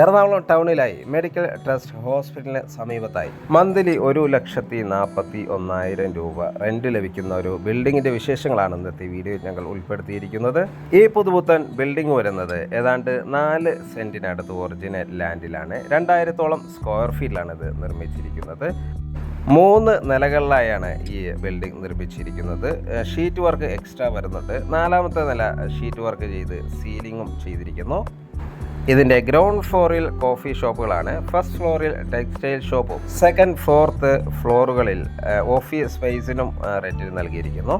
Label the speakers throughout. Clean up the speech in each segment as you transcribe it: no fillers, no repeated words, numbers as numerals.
Speaker 1: Ernakulam ടൗണിലായി medical trust ഹോസ്പിറ്റലിന് സമീപത്തായി monthly 1,41,000 രൂപ rent ലഭിക്കുന്ന ഒരു ബിൽഡിങ്ങിന്റെ വിശേഷങ്ങളാണ് ഇന്നത്തെ വീഡിയോയിൽ ഞങ്ങൾ ഉൾപ്പെടുത്തിയിരിക്കുന്നത്. ഈ പുതുപുത്തൻ ബിൽഡിംഗ് വരുന്നത് ഏതാണ്ട് 4 സെന്റിനടുത്ത് ഒറിജിനൽ ലാൻഡിലാണ്. 2000-ഓളം സ്ക്വയർ ഫീറ്റിലാണ് ഇത് നിർമ്മിച്ചിരിക്കുന്നത്. 3 നിലകളിലായാണ് ഈ ബിൽഡിംഗ് നിർമ്മിച്ചിരിക്കുന്നത്. ഷീറ്റ് വർക്ക് എക്സ്ട്രാ വരുന്നുണ്ട്. 4ാമത്തെ നില ഷീറ്റ് വർക്ക് ചെയ്ത് സീലിങ്ങും ചെയ്തിരിക്കുന്നു. ഇതിൻ്റെ ഗ്രൗണ്ട് ഫ്ലോറിൽ കോഫി ഷോപ്പുകളാണ്. ഫസ്റ്റ് ഫ്ലോറിൽ ടെക്സ്റ്റൈൽ ഷോപ്പും സെക്കൻഡ് ഫോർത്ത് ഫ്ലോറുകളിൽ ഓഫീസ് സ്പേസിനും റെന്റിന് നൽകിയിരിക്കുന്നു.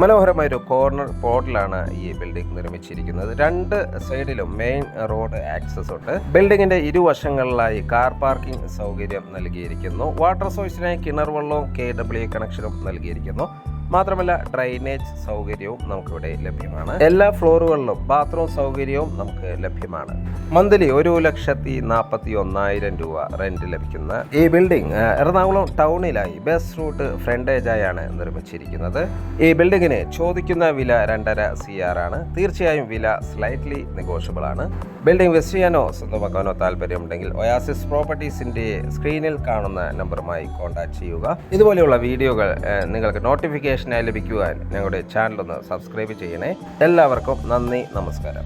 Speaker 1: മനോഹരമായൊരു കോർണർ പ്ലോട്ടിലാണ് ഈ ബിൽഡിംഗ് നിർമ്മിച്ചിരിക്കുന്നത്. 2 സൈഡിലും മെയിൻ റോഡ് ആക്സസ് ഉണ്ട്. ബിൽഡിങ്ങിന്റെ ഇരുവശങ്ങളിലായി കാർ പാർക്കിംഗ് സൗകര്യം നൽകിയിരിക്കുന്നു. വാട്ടർ സോഴ്സിനായി കിണർ വെള്ളവും KW കണക്ഷനും നൽകിയിരിക്കുന്നു. മാത്രമല്ല ഡ്രൈനേജ് സൗകര്യവും നമുക്കിവിടെ ലഭ്യമാണ്. എല്ലാ ഫ്ലോറുകളിലും ബാത്റൂം സൗകര്യവും നമുക്ക് ലഭ്യമാണ്. മന്ത്ലി 1,41,000 രൂപ റെന്റ് ലഭിക്കുന്ന ഈ ബിൽഡിംഗ് എറണാകുളം ടൗണിലായി ബസ് റൂട്ട് ഫ്രണ്ടേജായാണ് നിർമ്മിച്ചിരിക്കുന്നത്. ഈ ബിൽഡിങ്ങിന് ചോദിക്കുന്ന വില 2.5 CR ആണ്. തീർച്ചയായും വില സ്ലൈറ്റ്ലി നെഗോഷ്യബിൾ ആണ്. ബിൽഡിംഗ് വിസിറ്റ് ചെയ്യാനോ സ്വന്തമാക്കാനോ താല്പര്യമുണ്ടെങ്കിൽ ഒയാസിസ് പ്രോപ്പർട്ടീസിന്റെ സ്ക്രീനിൽ കാണുന്ന നമ്പറുമായി കോൺടാക്ട് ചെയ്യുക. ഇതുപോലെയുള്ള വീഡിയോകൾ നിങ്ങൾക്ക് നോട്ടിഫിക്കേഷനായി ലഭിക്കുവാൻ ഞങ്ങളുടെ ചാനൽ ഒന്ന് സബ്സ്ക്രൈബ് ചെയ്യണേ. എല്ലാവർക്കും നന്ദി, നമസ്കാരം.